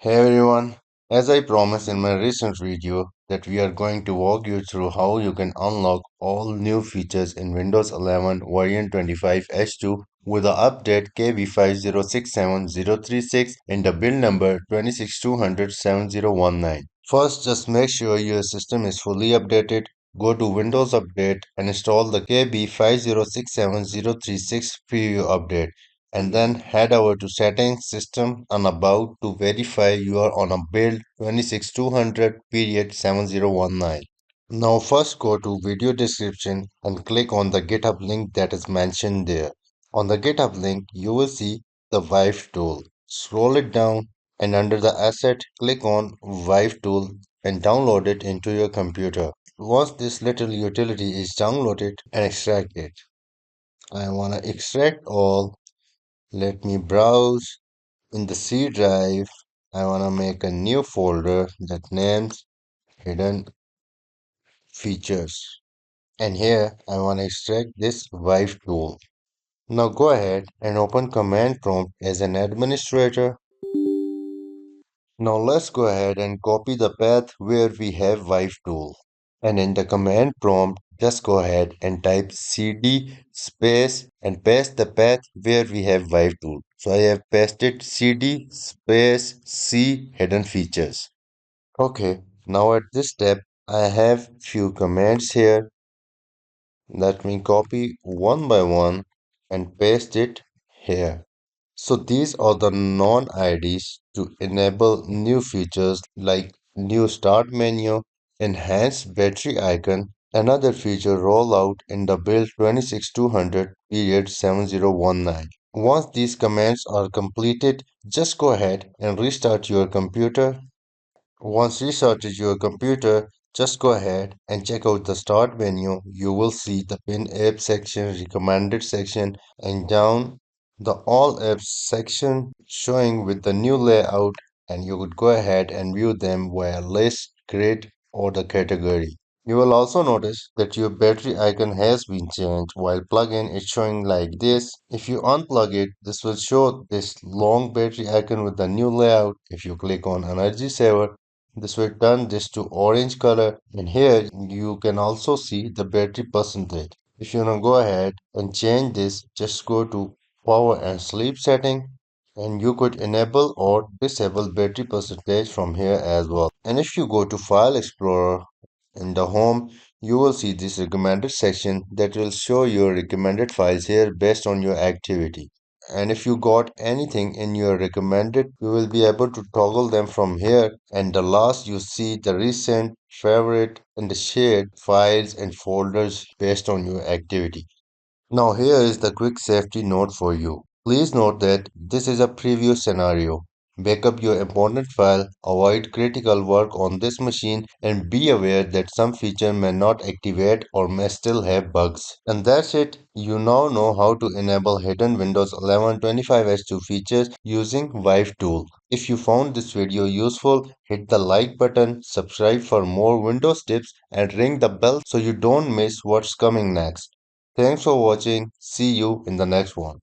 Hey everyone, as I promised in my recent video that we are going to walk you through how you can unlock all new features in Windows 11 version 25 H2 with the update KB5067036 and the build number 262007019. First, just make sure your system is fully updated. Go to Windows Update and install the KB5067036 preview update and then head over to Settings, System and About to verify you are on a build 26200.7019. Now first go to video description and click on the GitHub link that is mentioned there. On the GitHub link you will see the ViVeTool. Scroll it down and under the asset click on ViVeTool and download it into your computer. Once this little utility is downloaded and extract it. I want to extract all. Let me browse in the C drive. I want to make a new folder that names hidden features. And here I want to extract this ViVeTool. Now go ahead and open command prompt as an administrator. Now let's go ahead and copy the path where we have ViVeTool. And in the command prompt, just go ahead and type cd space and paste the path where we have ViVeTool. So I have pasted cd space c hidden features. Okay, now at this step, I have few commands here. Let me copy one by one and paste it here. So these are the non-IDs to enable new features like new start menu, enhanced battery icon, another feature rollout in the build 26200.7019. Once these commands are completed, just go ahead and restart your computer. Once restarted your computer, just go ahead and check out the start menu. You will see the pin app section, recommended section, and down the all apps section showing with the new layout, and you would go ahead and view them via list, grid, or the category. You will also notice that your battery icon has been changed. While plug-in is showing like this. If you unplug it, this will show this long battery icon with the new layout. If you click on energy saver, this will turn this to orange color, and here you can also see the battery percentage. If you want to go ahead and change this, just go to power and sleep setting, and you could enable or disable battery percentage from here as well. And if you go to file explorer in the home, you will see this recommended section that will show your recommended files here based on your activity. And if you got anything in your recommended, you will be able to toggle them from here. And the last you see the recent, favorite, and the shared files and folders based on your activity. Now here is the quick safety note for you. Please note that this is a preview scenario. Backup your important file, avoid critical work on this machine, and be aware that some feature may not activate or may still have bugs. And that's it. You now know how to enable hidden Windows 11 25H2 features using ViVeTool. If you found this video useful, hit the like button, subscribe for more Windows tips, and ring the bell so you don't miss what's coming next. Thanks for watching. See you in the next one.